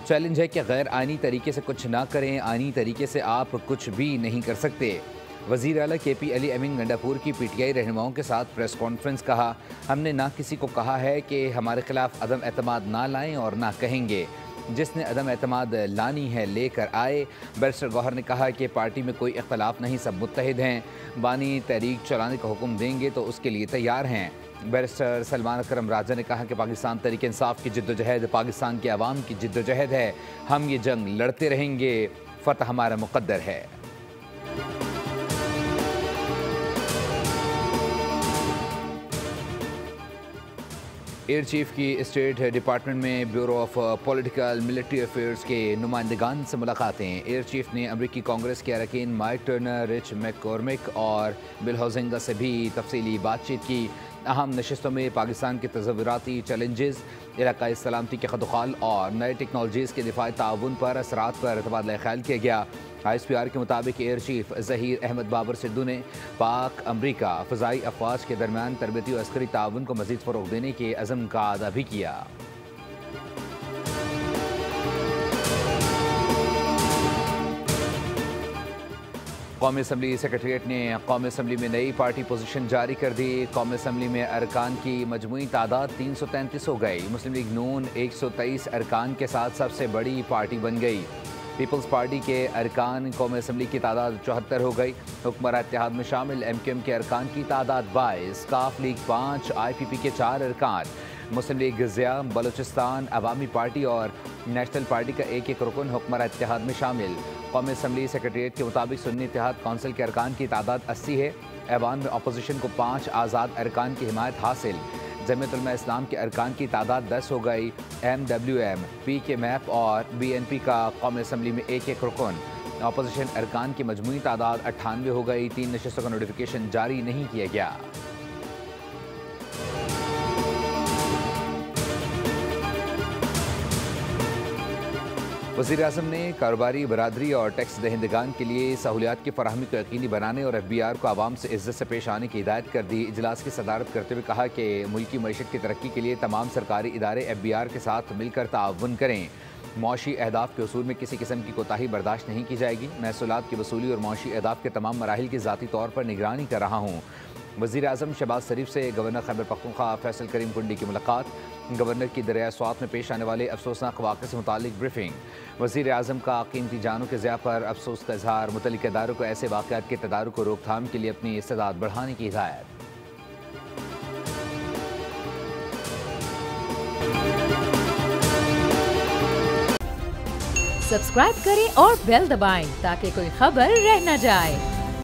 Challenge है कि गैर आईनी तरीके से कुछ ना करें, आईनी तरीके से आप कुछ भी नहीं कर सकते। वज़ीर आला KP अली अमीन गंडापुर की PTI रहनुमाओं के साथ प्रेस कॉन्फ्रेंस। कहा, हमने ना किसी को कहा है कि हमारे खिलाफ अदम एतमाद ना लाएं और ना कहेंगे। जिसने अदम एतमाद लानी है लेकर आए। बैरिस्टर गौहर ने कहा कि पार्टी में कोई इख्तलाफ नहीं, सब मुत्तहिद हैं। बानी तहरीक चलाने का हुक्म देंगे तो उसके लिए तैयार हैं। बैरिस्टर सलमान अकरम राजा ने कहा कि पाकिस्तान तहरीक इंसाफ की जिद्दोजहद पाकिस्तान के अवाम की जिद्दोजहद है। हम ये जंग लड़ते रहेंगे, फतह हमारा मुक़द्दर है। एयर चीफ की स्टेट डिपार्टमेंट में bureau of political military affairs के नुमाइंदगान से मुलाकातें। एयर चीफ ने अमरीकी कांग्रेस के अरकान माइक टर्नर, रिच मैककॉर्मिक और बिल हौजिंगा से भी तफसीली बातचीत की। अहम नशिस्तों में पाकिस्तान के तज़व्वुराती चैलेंजेस, इलाकाई सलामती के खदुखाल और नए टेक्नोलॉजीज़ के दिफाई ताउन पर असरात पर तबादला ख्याल किया गया। ISPR के मुताबिक एयर चीफ ज़हीर अहमद बाबर सिद्धू ने पाक अमरीका फ़ज़ाई अफवाज के दरमियान तरबती और अस्करी ताउन को मज़ीद फ़रोग़ देने के अज़म का अदा भी किया। कौमी असम्बली सेक्रेटरीट ने कौमी असम्बली में नई पार्टी पोजीशन जारी कर दी। कौमी असम्बली में अरकान की मजमूई तादाद 333 हो गई। मुस्लिम लीग नून 123 अरकान के साथ सबसे बड़ी पार्टी बन गई। पीपल्स पार्टी के अरकान कौमी असम्बली की तादाद 74 हो गई। हुक्मरान इत्तेहाद में शामिल MQM के अरकान की तादाद 22, काफ लीग 5, IPP के 4 अरकान, मुस्लिम लीग ज़िया, बलूचिस्तान अवामी पार्टी और नेशनल पार्टी का एक एक रुकन हुक्मरान इत्तेहाद में शामिल। कौमी असम्बली सेक्रेटरीट के मुताबिक सुन्नी इत्तेहाद कौंसिल के अरकान की तादाद 80 है। ऐवान में अपोजिशन को 5 आज़ाद अरकान की हिमायत हासिल। जमीयत उलमा इस्लाम के अरकान की तादाद 10 हो गई। MWM, PKMF और BNP का कौमी असम्बली में एक एक रुकन। अपोजिशन अरकान की मजमूई तादाद 98 हो गई। 3 नशिस्तों का नोटिफिकेशन जारी नहीं किया गया। वज़ीर आज़म ने कारोबारी बरादरी और टैक्स दहिंदगान के लिए सहूलियात की फराहमी को यकीनी बनाने और FBR को आवाम से इज्जत से पेश आने की हिदायत कर दी। इजलास की सदारत करते हुए कहा कि मुल्की मईशत की तरक्की के लिए तमाम सरकारी इदारे FBR के साथ मिलकर ताउन करें। मौशी अहदाफ के उसूल में किसी किस्म की कोताही बर्दाश्त नहीं की जाएगी। महसूलात की वसूली और मौशी अहदाफ के तमाम मराहिल की ज़ाती तौर पर निगरानी कर रहा हूँ। वज़ीर आज़म शहबाज शरीफ से गवर्नर खैबर पख्तूनख्वा फैसल करीम कुंडी की मुलाकात। गवर्नर की दरिया स्वात में पेश आने वाले अफसोसनाक वाक़े से मुतालिक ब्रीफिंग। वज़ीर आज़म का कीमती जानों के ज़िया पर अफसोस का इजहार। मुतल्लिक़ इदारों को ऐसे वाक़यात के तदारुक को रोकथाम के लिए अपनी इस्तेदाद बढ़ाने की हिदायत। सब्सक्राइब करें और बेल दबाएं ताकि कोई खबर रह न जाए।